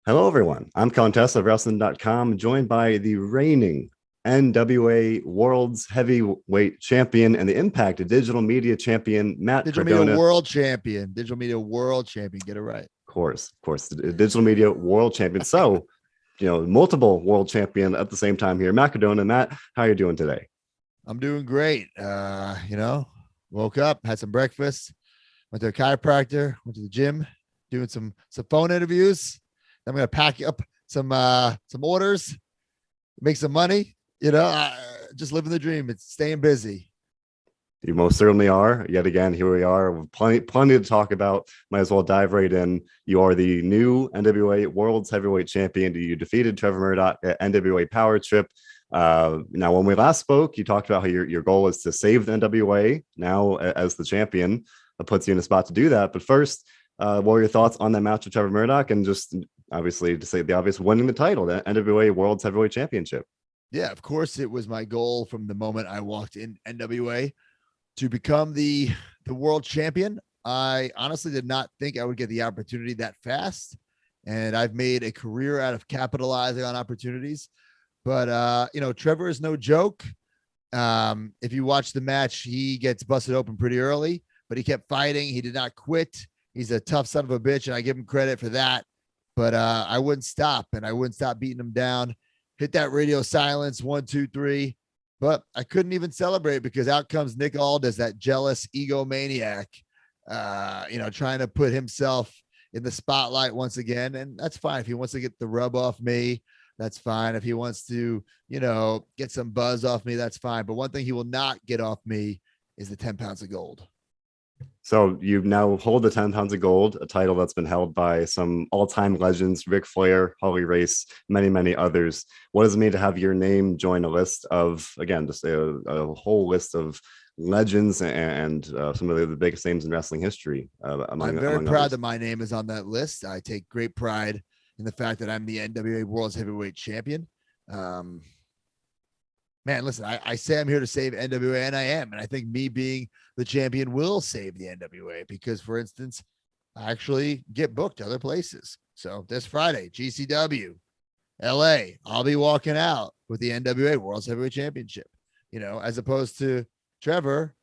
Hello, everyone. I'm Colin of WrestleZone.com, joined by the reigning NWA Worlds Heavyweight Champion and the Impact Digital Media Champion, Matt Digital Cardona. Media World Champion. Digital Media World Champion. Get it right. Of course, the Digital Media World Champion. So, multiple world champion at the same time here. Matt Cardona. Matt, how are you doing today? I'm doing great. Woke up, had some breakfast, went to a chiropractor, went to the gym, doing some phone interviews. I'm going to pack up some orders, make some money, just living the dream. It's staying busy. You most certainly are. Yet again, here we are. Plenty to talk about. Might as well dive right in. You are the new NWA Worlds Heavyweight Champion. You defeated Trevor Murdoch at NWA Power Trip. Now, when we last spoke, you talked about how your goal is to save the NWA. Now, as the champion, that puts you in a spot to do that. But first, what were your thoughts on that match with Trevor Murdoch, and just obviously, to say the obvious, winning the title, the NWA Worlds Heavyweight Championship? Yeah, of course, it was my goal from the moment I walked in NWA to become the world champion. I honestly did not think I would get the opportunity that fast, and I've made a career out of capitalizing on opportunities. But Trevor is no joke. If you watch the match, he gets busted open pretty early, but he kept fighting. He did not quit. He's a tough son of a bitch, and I give him credit for that. But I wouldn't stop, and I wouldn't stop beating him down. Hit that radio silence, 1, 2, 3. But I couldn't even celebrate because out comes Nick Aldis, that jealous egomaniac, trying to put himself in the spotlight once again. And that's fine. If he wants to get the rub off me, that's fine. If he wants to, get some buzz off me, that's fine. But one thing he will not get off me is the 10 pounds of gold. So you now hold the 10 pounds of gold, a title that's been held by some all-time legends, Ric Flair, Harley Race, many, many others. What does it mean to have your name join a list of, again, just a whole list of legends and some of the biggest names in wrestling history? I'm very proud that my name is on that list. I take great pride in the fact that I'm the NWA Worlds Heavyweight Champion. Man, listen, I say I'm here to save NWA, and I am. And I think me being the champion will save the NWA because, for instance, I actually get booked other places. So this Friday, GCW, LA, I'll be walking out with the NWA Worlds Heavyweight Championship, as opposed to Trevor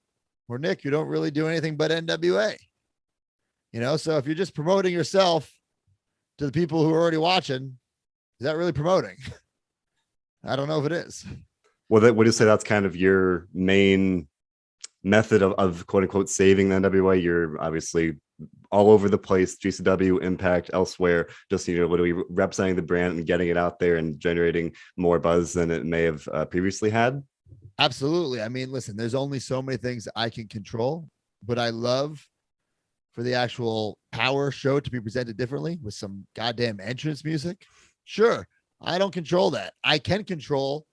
or Nick, you don't really do anything but NWA. So if you're just promoting yourself to the people who are already watching, is that really promoting? I don't know if it is. Well, would you say that's kind of your main method of quote unquote saving the NWA? You're obviously all over the place, GCW, Impact, elsewhere, just, literally representing the brand and getting it out there and generating more buzz than it may have previously had? Absolutely. I mean, listen, there's only so many things I can control, but I love for the actual Power show to be presented differently with some goddamn entrance music. Sure, I don't control that. I can control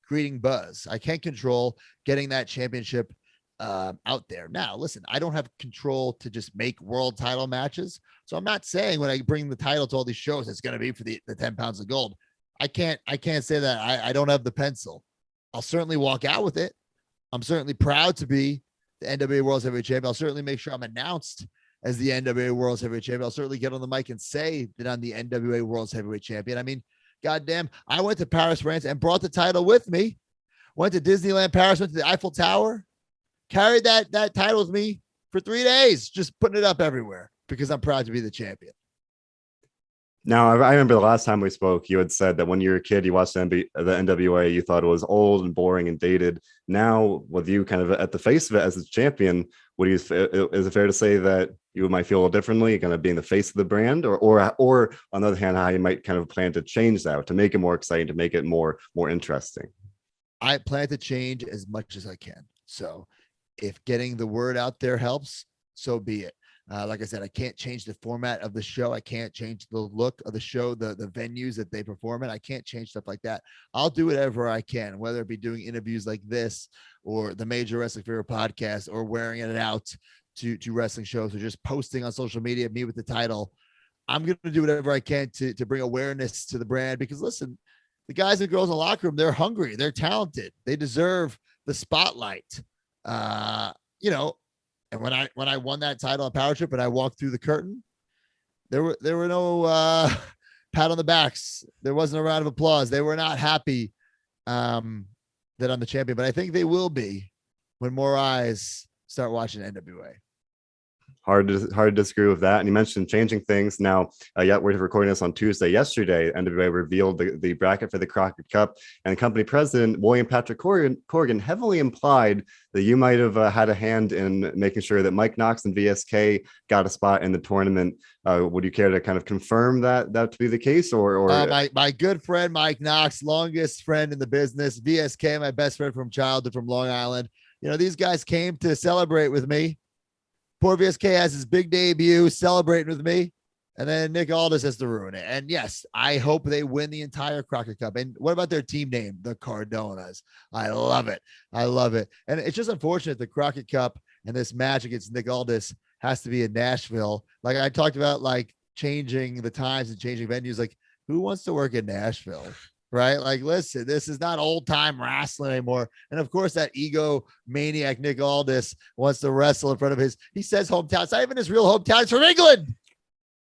creating buzz. I can't control getting that championship out there. Now, listen, I don't have control to just make world title matches. So I'm not saying when I bring the title to all these shows, it's going to be for the 10 pounds of gold. I can't say that. I don't have the pencil. I'll certainly walk out with it. I'm certainly proud to be the NWA Worlds Heavyweight Champion. I'll certainly make sure I'm announced as the NWA Worlds Heavyweight Champion. I'll certainly get on the mic and say that I'm the NWA Worlds Heavyweight Champion. I mean, goddamn, I went to Paris, France, and brought the title with me. Went to Disneyland Paris, went to the Eiffel Tower, carried that title with me for 3 days, just putting it up everywhere because I'm proud to be the champion. Now, I remember the last time we spoke, you had said that when you were a kid, you watched the NWA, you thought it was old and boring and dated. Now, with you kind of at the face of it as a champion, is it fair to say that you might feel a little differently, kind of being the face of the brand, or on the other hand, how you might kind of plan to change that to make it more exciting, to make it more interesting? I plan to change as much as I can. So if getting the word out there helps, so be it. Like I said, I can't change the format of the show. I can't change the look of the show, the venues that they perform in. I can't change stuff like that. I'll do whatever I can, whether it be doing interviews like this or the Major Wrestling Fever podcast or wearing it out to wrestling shows or just posting on social media, me with the title. I'm going to do whatever I can to bring awareness to the brand because, listen, the guys and girls in the locker room, they're hungry. They're talented. They deserve the spotlight. And when I won that title on Power Trip and I walked through the curtain, There were no pat on the backs. There wasn't a round of applause. They were not happy that I'm the champion, but I think they will be when more eyes start watching NWA. Hard to disagree with that. And you mentioned changing things. Now, yet we're recording this on Tuesday. Yesterday, NWA revealed the bracket for the Crockett Cup, and company president William Patrick Corrigan heavily implied that you might have had a hand in making sure that Mike Knox and VSK got a spot in the tournament. Would you care to kind of confirm that to be the case, or my good friend Mike Knox, longest friend in the business, VSK, my best friend from childhood from Long Island. You know, these guys came to celebrate with me. Poor VSK has his big debut celebrating with me. And then Nick Aldis has to ruin it. And yes, I hope they win the entire Crockett Cup. And what about their team name? The Cardonas. I love it. I love it. And it's just unfortunate the Crockett Cup and this match against Nick Aldis has to be in Nashville. Like I talked about, like changing the times and changing venues. Like who wants to work in Nashville? Right? Like, listen, this is not old time wrestling anymore. And of course, that ego maniac Nick Aldis wants to wrestle in front of he says hometown. It's not even his real hometown. It's from England.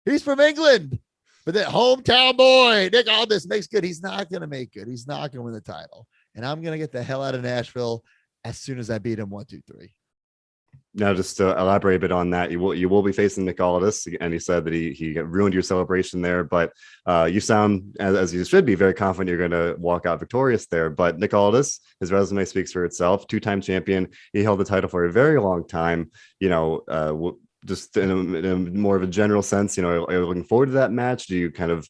He's from England. But that hometown boy, Nick Aldis, makes good. He's not going to make good. He's not going to win the title. And I'm going to get the hell out of Nashville as soon as I beat him 1, 2, 3. Now, just to elaborate a bit on that, you will be facing Nick Aldis, and he said that he ruined your celebration there. But you sound, as you should be, very confident you're going to walk out victorious there. But Nick Aldis, his resume speaks for itself. 2-time champion. He held the title for a very long time. You know, just in a more of a general sense, you know, are you looking forward to that match? Do you kind of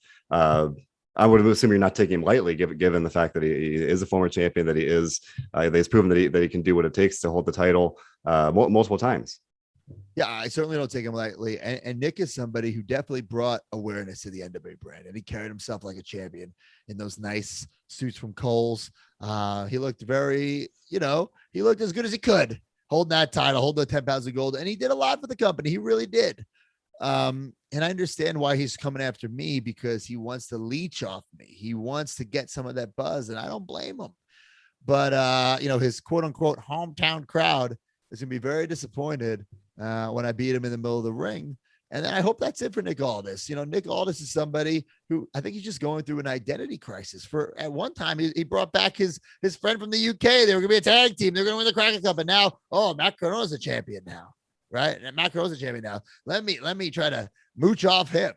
I would assume you're not taking him lightly, given the fact that he is a former champion, that he is, that he's proven that he can do what it takes to hold the title multiple times. Yeah, I certainly don't take him lightly. And Nick is somebody who definitely brought awareness to the NWA brand, and he carried himself like a champion in those nice suits from Kohl's. He looked very, he looked as good as he could, holding that title, holding the 10 pounds of gold, and he did a lot for the company. He really did. And I understand why he's coming after me, because he wants to leech off me. He wants to get some of that buzz, and I don't blame him. But, his quote unquote hometown crowd is going to be very disappointed when I beat him in the middle of the ring. And then I hope that's it for Nick Aldis. Nick Aldis is somebody who I think he's just going through an identity crisis. At one time, he brought back his friend from the UK. They were going to be a tag team. They're going to win the Crockett Cup. And now, Matt Cardona's a champion now. Right? And Matt Cardona's a champion now. Let me try to mooch off him.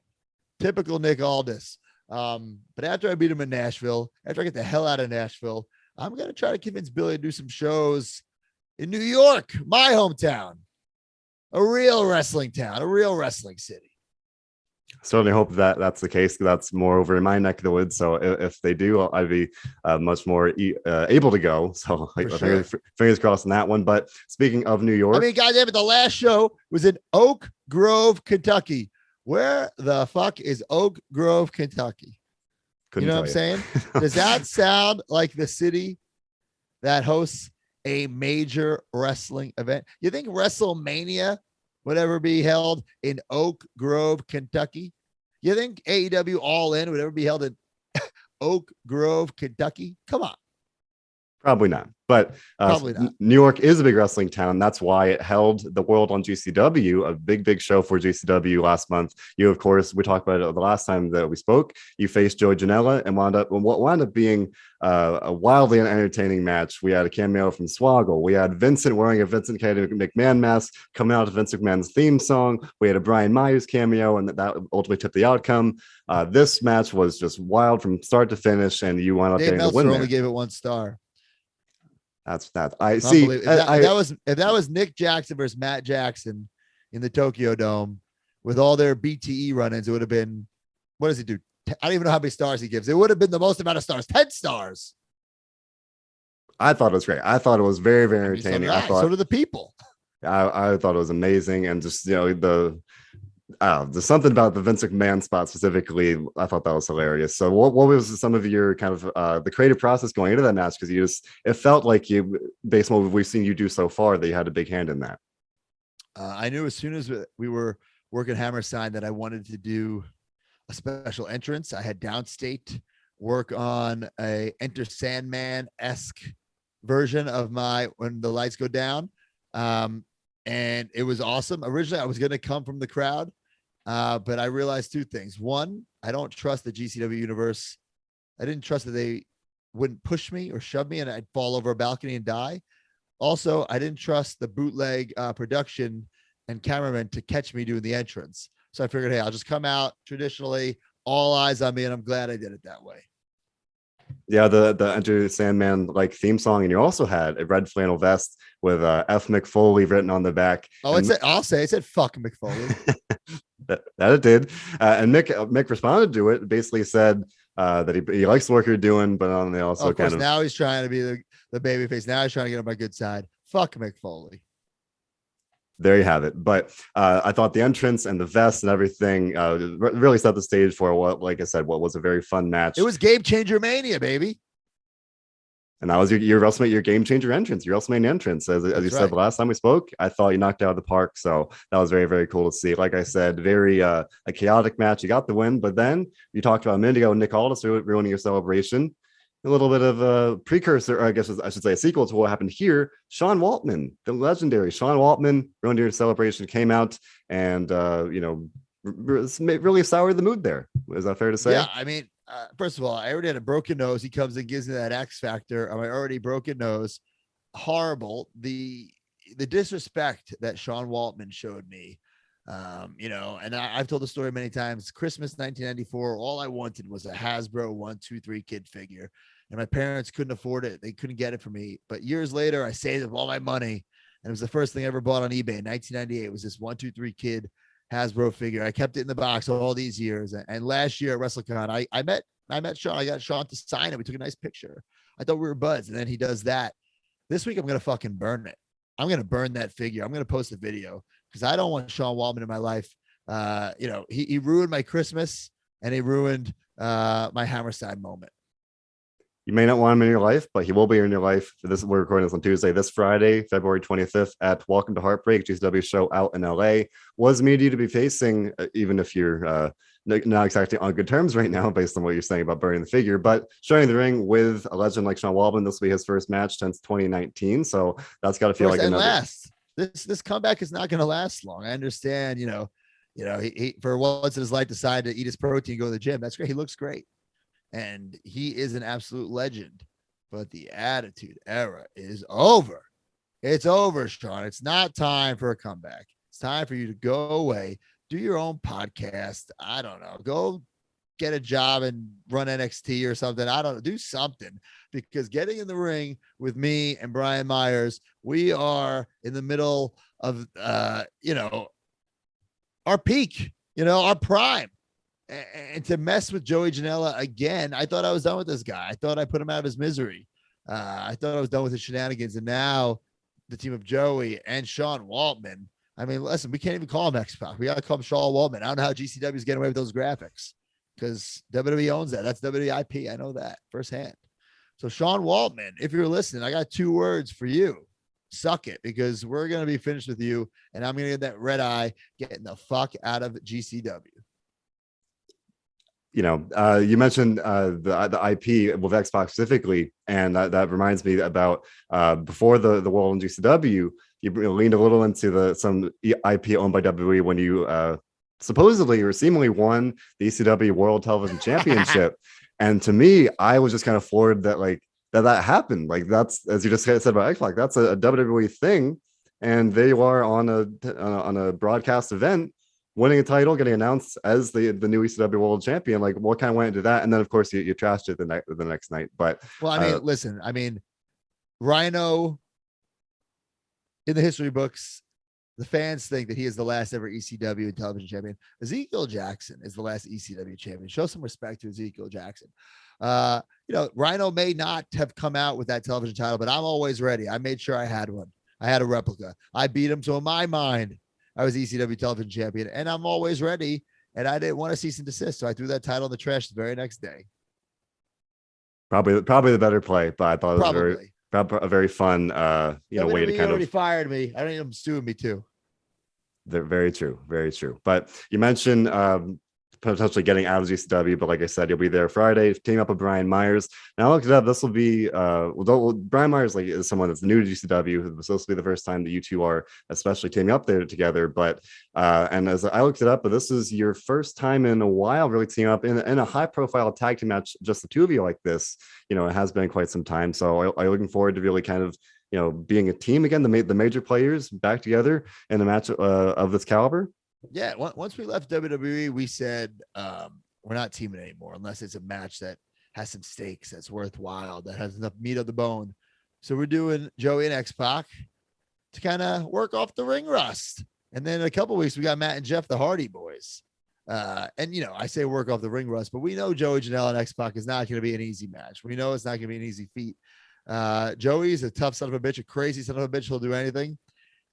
Typical Nick Aldis. But after I beat him in Nashville, after I get the hell out of Nashville, I'm going to try to convince Billy to do some shows in New York, my hometown, a real wrestling town, a real wrestling city. Certainly hope that that's the case. That's more over in my neck of the woods. So if they do, I'd be much more able to go. So fingers crossed on that one. But speaking of New York, I mean, goddamn it, the last show was in Oak Grove, Kentucky. Where the fuck is Oak Grove, Kentucky? Couldn't you know what I'm saying? Does that sound like the city that hosts a major wrestling event? You think WrestleMania would ever be held in Oak Grove, Kentucky? You think AEW All In would ever be held in Oak Grove, Kentucky? Come on. Probably not. But Probably not. New York is a big wrestling town. That's why it held the World on GCW, a big show for GCW last month. You, of course, we talked about it the last time that we spoke. You faced Joey Janela and what wound up being a wildly entertaining match. We had a cameo from Swoggle. We had Vincent wearing a Vincent Kennedy McMahon mask coming out of Vince McMahon's theme song. We had a Brian Myers cameo, and that ultimately tipped the outcome. This match was just wild from start to finish, and you wound up getting the win. Only gave it 1 star. That's I see. If that was Nick Jackson versus Matt Jackson in the Tokyo Dome with all their BTE run-ins, it would have been, what does he do? I don't even know how many stars he gives. It would have been the most amount of stars, 10 stars. I thought it was great. I thought it was very, very entertaining. So did the people. I thought it was amazing, and just there's something about the Vince McMahon spot specifically. I thought that was hilarious. So what was some of your kind of the creative process going into that match? Because it felt like based on what we've seen you do so far, that you had a big hand in that. I knew as soon as we were working Hammerstein that I wanted to do a special entrance. I had Downstate work on a Enter Sandman-esque version of my When the Lights Go Down. And it was awesome. Originally, I was going to come from the crowd, But I realized two things. One, I don't trust the GCW universe. I didn't trust that they wouldn't push me or shove me and I'd fall over a balcony and die. Also, I didn't trust the bootleg production and cameraman to catch me doing the entrance. So I figured, hey, I'll just come out traditionally, all eyes on me, and I'm glad I did it that way. Yeah, the Enter Sandman like theme song, and you also had a red flannel vest with F McFoley written on the back. Oh, I'll say it said fuck McFoley. that it did, and Mick responded to it. Basically said that he likes the work you're doing, but on the also of course, now he's trying to be the baby face. Now he's trying to get on my good side. Fuck McFoley. There you have it. But I thought the entrance and the vest and everything really set the stage for what, like I said, what was a very fun match. It was Game Changer Mania, baby. And that was your WrestleMania, your Game Changer entrance, your WrestleMania entrance. As you said the last time we spoke, I thought you knocked it out of the park. So that was very, very cool to see. Like I said, very a chaotic match. You got the win, but then you talked about a minute ago, Nick Aldis ruining your celebration. A little bit of a precursor, or I guess I should say a sequel to what happened here. Sean Waltman, the legendary Sean Waltman, ruined your celebration, came out and really soured the mood there. Is that fair to say? Yeah, I mean, first of all, I already had a broken nose. He comes and gives me that X factor of my already broken nose. Horrible. The disrespect that Sean Waltman showed me, and I've told the story many times. Christmas 1994, all I wanted was a Hasbro 1, 2, 3 kid figure, and my parents couldn't afford it. They couldn't get it for me. But years later, I saved up all my money, and it was the first thing I ever bought on eBay in 1998. It was this 1, 2, 3 kid Hasbro figure. I kept it in the box all these years. And last year at WrestleCon, I met Sean. I got Sean to sign it. We took a nice picture. I thought we were buds. And then he does that. This week, I'm going to fucking burn it. I'm going to burn that figure. I'm going to post a video because I don't want Sean Waltman in my life. He ruined my Christmas and he ruined my Hammerstein moment. You may not want him in your life, but he will be in your life. We're recording this on Tuesday, this Friday, February 25th at Welcome to Heartbreak, GCW show out in LA. Was media to be facing, even if you're not exactly on good terms right now, based on what you're saying about burning the figure, but showing the ring with a legend like Sean Waltman. This will be his first match since 2019. So that's got to feel like another. Last. This comeback is not going to last long. I understand, he for once in his life decided to eat his protein, go to the gym. That's great. He looks great. And he is an absolute legend, but the Attitude Era is over. It's over, Sean. It's not time for a comeback. It's time for you to go away, do your own podcast. I don't know. Go get a job and run NXT or something. I don't know. Do something, because getting in the ring with me and Brian Myers, we are in the middle of, our peak, our prime. And to mess with Joey Janela again, I thought I was done with this guy. I thought I put him out of his misery. I thought I was done with his shenanigans. And now the team of Joey and Sean Waltman. I mean, listen, we can't even call him X-Pac. We got to call him Sean Waltman. I don't know how GCW is getting away with those graphics because WWE owns that. That's WWE IP. I know that firsthand. So Sean Waltman, if you're listening, I got 2 words for you. Suck it, because we're going to be finished with you. And I'm going to get that red eye getting the fuck out of GCW. You mentioned the IP with X-Pac specifically, and that reminds me about before the World in GCW, you leaned a little into some IP owned by WWE when you supposedly or seemingly won the ECW World Television Championship. And to me, I was just kind of floored that that happened. Like, that's, as you just said about X-Pac, that's a WWE thing, and there you are on a broadcast event, winning a title, getting announced as the new ECW World Champion. Like, what kind of went into that? And then, of course, you trashed it the next night. But listen, Rhino, in the history books, the fans think that he is the last ever ECW and television champion. Ezekiel Jackson is the last ECW champion. Show some respect to Ezekiel Jackson. Rhino may not have come out with that television title, but I'm always ready. I made sure I had one. I had a replica. I beat him. So in my mind, I was ECW television champion, and I'm always ready. And I didn't want to cease and desist, so I threw that title in the trash the very next day. Probably the better play, but I thought it was a very fun, way to kind of. Fired me. I don't need them suing me too. They're very true, very true. But you mentioned potentially getting out of GCW. But like I said, you'll be there Friday, team up with Brian Myers. Now I looked it up. This will be Brian Myers is someone that's new to GCW. It was supposed to be the first time that you two are especially teaming up there together. But and as I looked it up, but this is your first time in a while really teaming up in a high profile tag team match, just the two of you like this. It has been quite some time. So I'm looking forward to really kind of being a team again, the major players back together in a match of this caliber. Yeah, once we left WWE, we said we're not teaming anymore unless it's a match that has some stakes, that's worthwhile, that has enough meat on the bone. So we're doing Joey and X-Pac to kind of work off the ring rust. And then in a couple of weeks, we got Matt and Jeff, the Hardy Boys. And I say work off the ring rust, but we know Joey Janela and X-Pac is not going to be an easy match. We know it's not going to be an easy feat. Joey's a tough son of a bitch, a crazy son of a bitch. He'll do anything.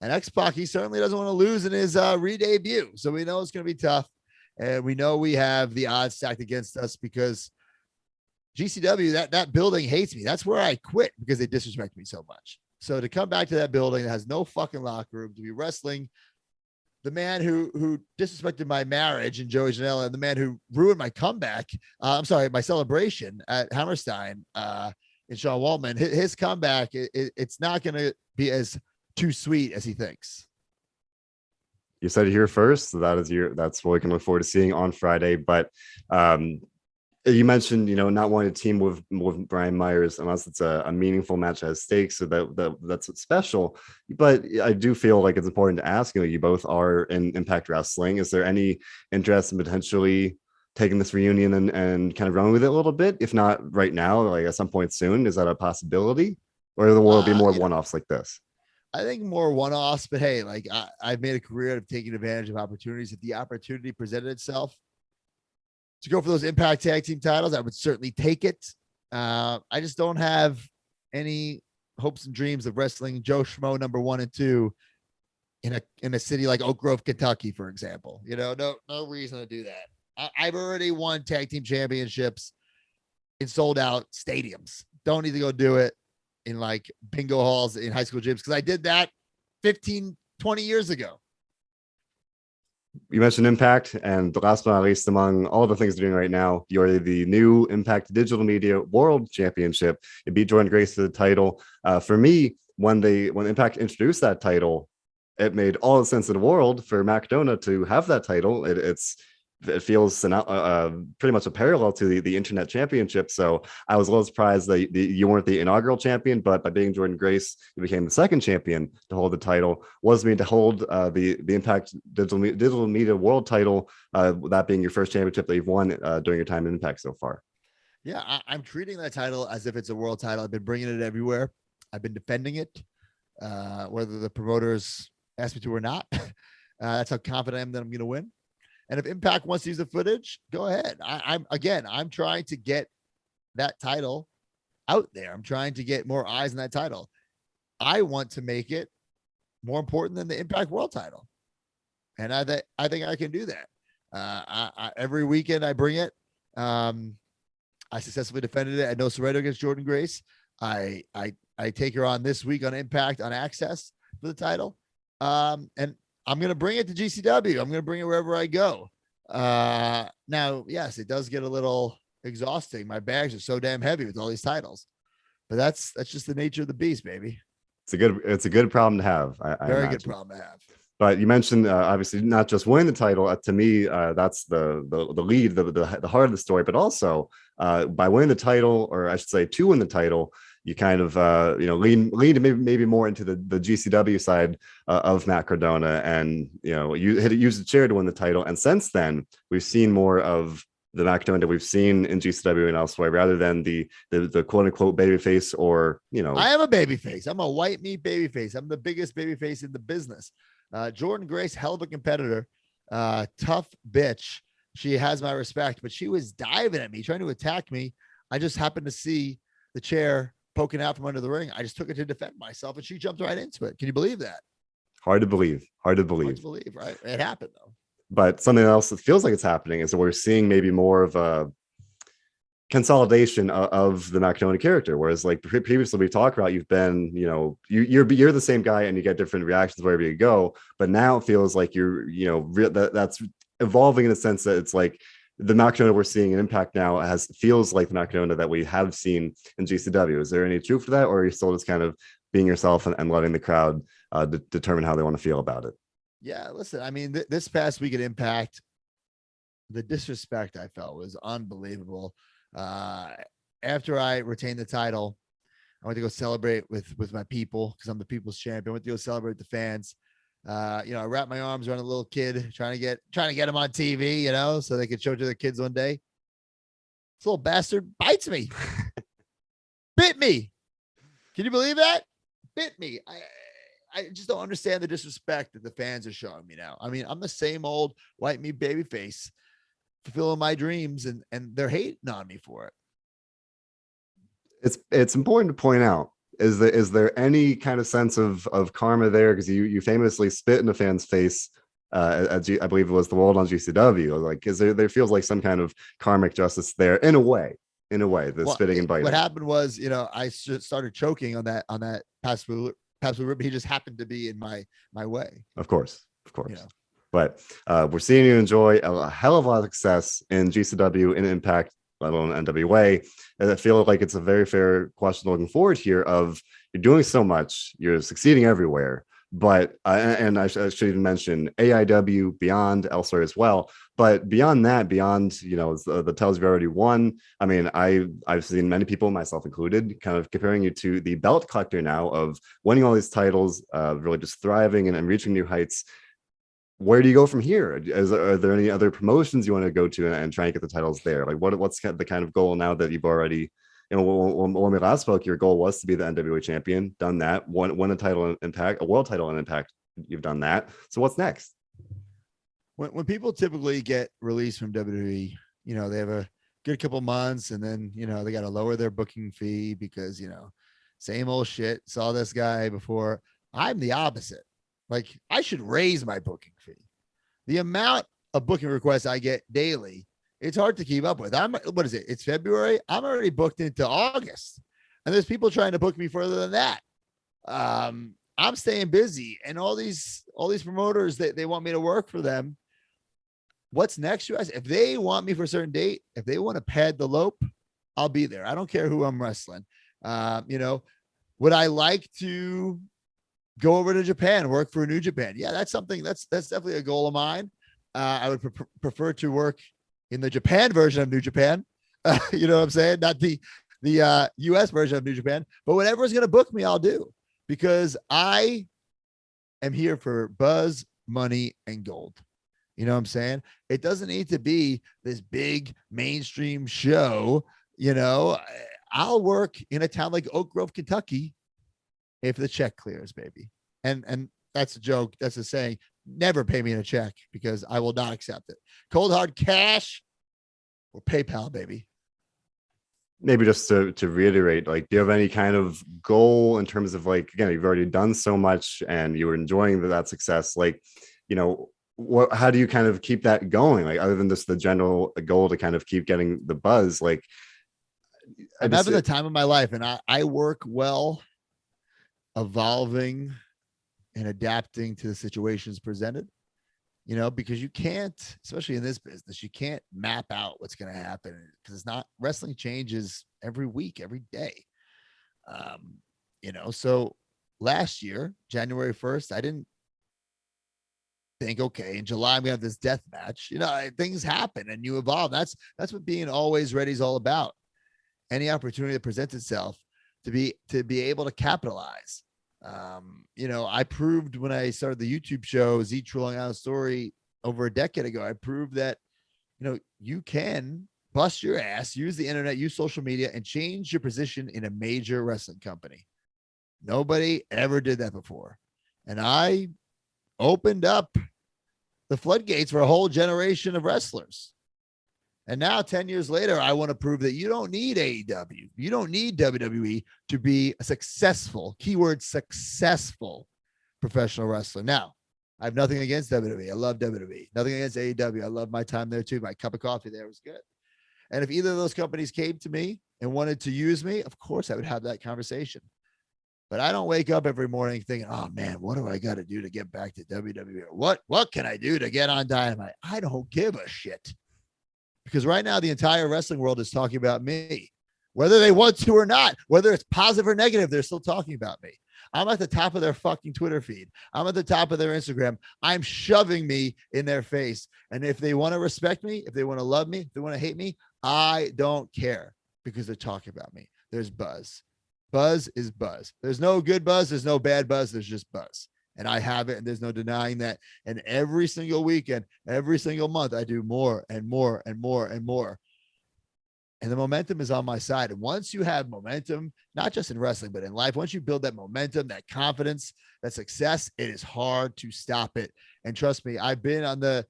And X-Pac, he certainly doesn't want to lose in his re-debut. So we know it's going to be tough. And we know we have the odds stacked against us because GCW, that building hates me. That's where I quit because they disrespect me so much. So to come back to that building that has no fucking locker room, to be wrestling the man who disrespected my marriage and Joey Janela, and the man who ruined my comeback, my celebration at Hammerstein and Sean Waltman, his comeback, it's not going to be as too sweet as he thinks. You said it here first. So that's what we can look forward to seeing on Friday. But you mentioned, not wanting to team with Brian Myers unless it's a meaningful match that has stakes. So that's what's special. But I do feel like it's important to ask, you both are in Impact Wrestling. Is there any interest in potentially taking this reunion and kind of running with it a little bit? If not right now, like at some point soon, is that a possibility? Or will it be more one-offs like this? I think more one-offs, but hey, like I've made a career of taking advantage of opportunities. If the opportunity presented itself to go for those Impact Tag Team titles, I would certainly take it. I just don't have any hopes and dreams of wrestling Joe Schmo number 1 and 2 in a city like Oak Grove, Kentucky, for example. No reason to do that. I've already won tag team championships in sold out stadiums. Don't need to go do it in like bingo halls in high school gyms, because I did that 15, 20 years ago. You mentioned Impact, and last but not least, among all the things they're doing right now, you're the new Impact Digital Media World Championship. You beat Jordan Grace to the title. For me, when Impact introduced that title, it made all the sense in the world for Matt Cardona to have that title. It feels pretty much a parallel to the Internet Championship. So I was a little surprised that you weren't the inaugural champion, but by being Jordan Grace, you became the second champion to hold the title. Was me to hold the Impact Digital Media World title, that being your first championship that you've won during your time in Impact so far. Yeah, I'm treating that title as if it's a world title. I've been bringing it everywhere. I've been defending it, whether the promoters ask me to or not. That's how confident I am that I'm going to win. And if Impact wants to use the footage, go ahead. I'm trying to get that title out there. I'm trying to get more eyes on that title. I want to make it more important than the Impact World title. And I think I can do that. Every weekend I bring it. I successfully defended it at No Surrender against Jordan Grace. I take her on this week on Impact on Access for the title. And I'm going to bring it to GCW. I'm going to bring it wherever I go. Now, yes, it does get a little exhausting. My bags are so damn heavy with all these titles, but that's just the nature of the beast, baby. It's a good problem to have. Very good problem to have. But you mentioned obviously not just winning the title. To me, that's the lead, the heart of the story. But also by winning the title, or I should say, to win the title, you kind of lean maybe more into the GCW side of Matt Cardona, and you use the chair to win the title. And since then, we've seen more of the Matt Cardona that we've seen in GCW and elsewhere, rather than the quote unquote babyface, or I am a babyface. I'm a white meat babyface. I'm the biggest babyface in the business. Jordan Grace, hell of a competitor, tough bitch. She has my respect, but she was diving at me, trying to attack me. I just happened to see the chair poking out from under the ring. I just took it to defend myself, and she jumped right into it. Can you believe that? Hard to believe, right? It happened though. But something else that feels like it's happening is that we're seeing maybe more of a consolidation of the Matt Cardona character. Whereas like previously we talked about, you've been, you're the same guy and you get different reactions wherever you go. But now it feels like that's evolving in the sense that it's like the Macarona we're seeing in Impact now feels like the Macarona that we have seen in GCW. Is there any truth to that, or are you still just kind of being yourself and letting the crowd determine how they want to feel about it? Yeah, listen, I mean, this past week at Impact, the disrespect I felt was unbelievable. After I retained the title, I went to go celebrate with my people because I'm the people's champion. I went to go celebrate the fans. I wrapped my arms around a little kid, trying to get him on TV, so they could show it to their kids one day. This little bastard bites me, bit me. Can you believe that? Bit me. I just don't understand the disrespect that the fans are showing me now. I mean, I'm the same old white meat baby face, fulfilling my dreams, and they're hating on me for it. It's important to point out, is there any kind of sense of karma there? Because you famously spit in a fan's face I believe it was the World on GCW. Like, is there feels like some kind of karmic justice there in a way, the spitting and biting. What happened was, I started choking on that past blue rib. He just happened to be in my way. Of course. But we're seeing you enjoy a hell of a lot of success in GCW, in Impact, let alone NWA. And I feel like it's a very fair question looking forward here of you're doing so much, you're succeeding everywhere. But and I should even mention AIW, beyond, elsewhere as well. But beyond that, the titles you've already won. I mean, I've seen many people, myself included, kind of comparing you to the belt collector now of winning all these titles, really just thriving and reaching new heights. Where do you go from here? Are there any other promotions you want to go to and try and get the titles there? Like, what's the kind of goal now that you've already? When we last spoke, your goal was to be the NWA champion. Done that. Won a title in Impact, a world title in Impact. You've done that. So what's next? When people typically get released from WWE, they have a good couple months, and then they got to lower their booking fee because same old shit. Saw this guy before. I'm the opposite. Like, I should raise my booking fee. The amount of booking requests I get daily, it's hard to keep up with. What is it? It's February. I'm already booked into August, and there's people trying to book me further than that. I'm staying busy, and all these promoters that they want me to work for them. What's next, you guys? If they want me for a certain date, if they want to pad the lope, I'll be there. I don't care who I'm wrestling. Would I like to go over to Japan, work for New Japan? Yeah, that's something that's definitely a goal of mine. I would prefer to work in the Japan version of New Japan. You know what I'm saying? Not the US version of New Japan, but whatever's going to book me, I'll do, because I am here for buzz, money, and gold. You know what I'm saying? It doesn't need to be this big mainstream show. I'll work in a town like Oak Grove, Kentucky, if the check clears, baby. And that's a joke. That's a saying. Never pay me in a check, because I will not accept it. Cold hard cash or PayPal, baby. Maybe just to reiterate, like, do you have any kind of goal in terms of, like, again, you've already done so much and you were enjoying that success. Like, how do you kind of keep that going? Like, other than just the general goal to kind of keep getting the buzz, like, I'm having the time of my life, and I work well evolving and adapting to the situations presented, because you can't, especially in this business, you can't map out what's going to happen, because it's not, wrestling changes every week, every day. So last year, January 1st, I didn't think, okay, in July, I'm going to have this death match. Things happen and you evolve. That's what being always ready is all about. Any opportunity that presents itself to be able to capitalize. I proved when I started the YouTube show, Z Trolling Out a Story, over a decade ago, I proved that, you can bust your ass, use the internet, use social media, and change your position in a major wrestling company. Nobody ever did that before. And I opened up the floodgates for a whole generation of wrestlers. And now 10 years later, I want to prove that you don't need AEW. You don't need WWE to be a successful, keyword successful, professional wrestler. Now, I have nothing against WWE. I love WWE. Nothing against AEW. I love my time there too. My cup of coffee there was good. And if either of those companies came to me and wanted to use me, of course I would have that conversation. But I don't wake up every morning thinking, oh man, what do I got to do to get back to WWE? What can I do to get on Dynamite? I don't give a shit. because right now the entire wrestling world is talking about me, whether they want to or not, whether it's positive or negative, they're still talking about me. I'm at the top of their fucking Twitter feed. I'm at the top of their Instagram. I'm shoving me in their face. And if they want to respect me, if they want to love me, if they want to hate me, I don't care because they're talking about me. There's buzz. Buzz is buzz. There's no good buzz. There's no bad buzz. There's just buzz. And I have it. And there's no denying that. And every single weekend, every single month, I do more and more and more and more. And the momentum is on my side. And once you have momentum, not just in wrestling, but in life, once you build that momentum, that confidence, that success, it is hard to stop it. And trust me, I've been on the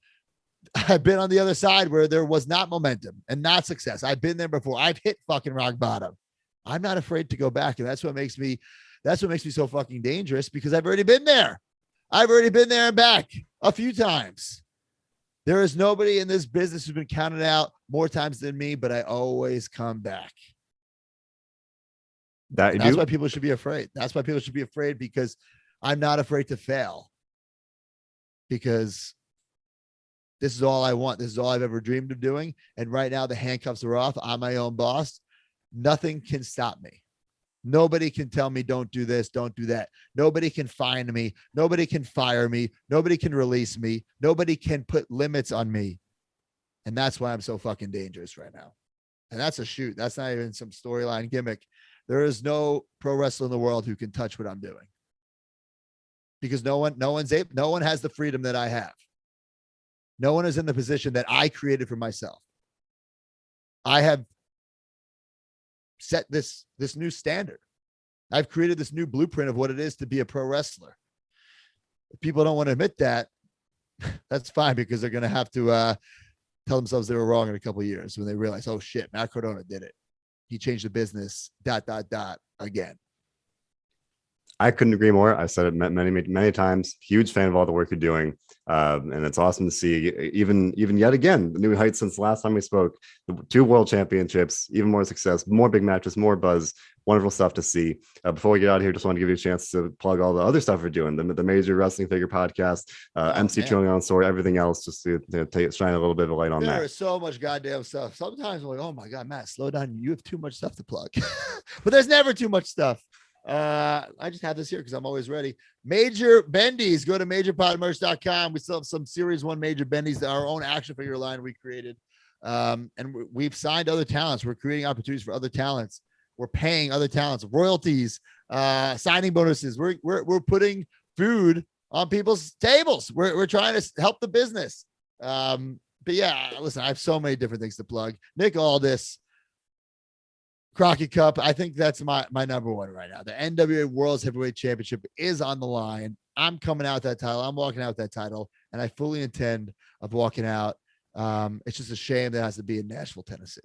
other side where there was not momentum and not success. I've been there before. I've hit fucking rock bottom. I'm not afraid to go back. And that's what makes me so fucking dangerous, because I've already been there. I've already been there and back a few times. There is nobody in this business who's been counted out more times than me, but I always come back. That's why people should be afraid. That's why people should be afraid, because I'm not afraid to fail, because this is all I want. This is all I've ever dreamed of doing. And right now the handcuffs are off. I'm my own boss. Nothing can stop me. Nobody can tell me, don't do this, don't do that. Nobody can fine me. Nobody can fire me. Nobody can release me. Nobody can put limits on me. And that's why I'm so fucking dangerous right now. And that's a shoot. That's not even some storyline gimmick. There is no pro wrestler in the world who can touch what I'm doing, because no one has the freedom that I have. No one is in the position that I created for myself. I have set this new standard. I've created this new blueprint of what it is to be a pro wrestler. If people don't want to admit that, that's fine, because they're going to have to tell themselves they were wrong in a couple of years when they realize, oh shit, Matt Cardona did it. He changed the business, ... again. I couldn't agree more. I said it many times. Huge fan of all the work you're doing. And it's awesome to see even yet again, the new heights since the last time we spoke. The 2 world championships, even more success, more big matches, more buzz. Wonderful stuff to see. Before we get out of here, just want to give you a chance to plug all the other stuff we're doing, the Major Wrestling Figure Podcast, MC Trillion Story, everything else, just to shine a little bit of a light on that. There is so much goddamn stuff. Sometimes I'm like, oh my God, Matt, slow down. You have too much stuff to plug. But there's never too much stuff. I just have this here because I'm always ready. Major Bendies. Go to majorpodmerch.com. We still have some Series 1 Major Bendies, our own action figure line we created. And we've signed other talents. We're creating opportunities for other talents. We're paying other talents royalties, signing bonuses. We're putting food on people's tables. We're trying to help the business. But yeah, listen, I have so many different things to plug. Nick Aldis, Crockett Cup. I think that's my number one right now. The NWA Worlds Heavyweight Championship is on the line. I'm coming out with that title. I'm walking out with that title, and I fully intend of walking out. It's just a shame that it has to be in Nashville, Tennessee.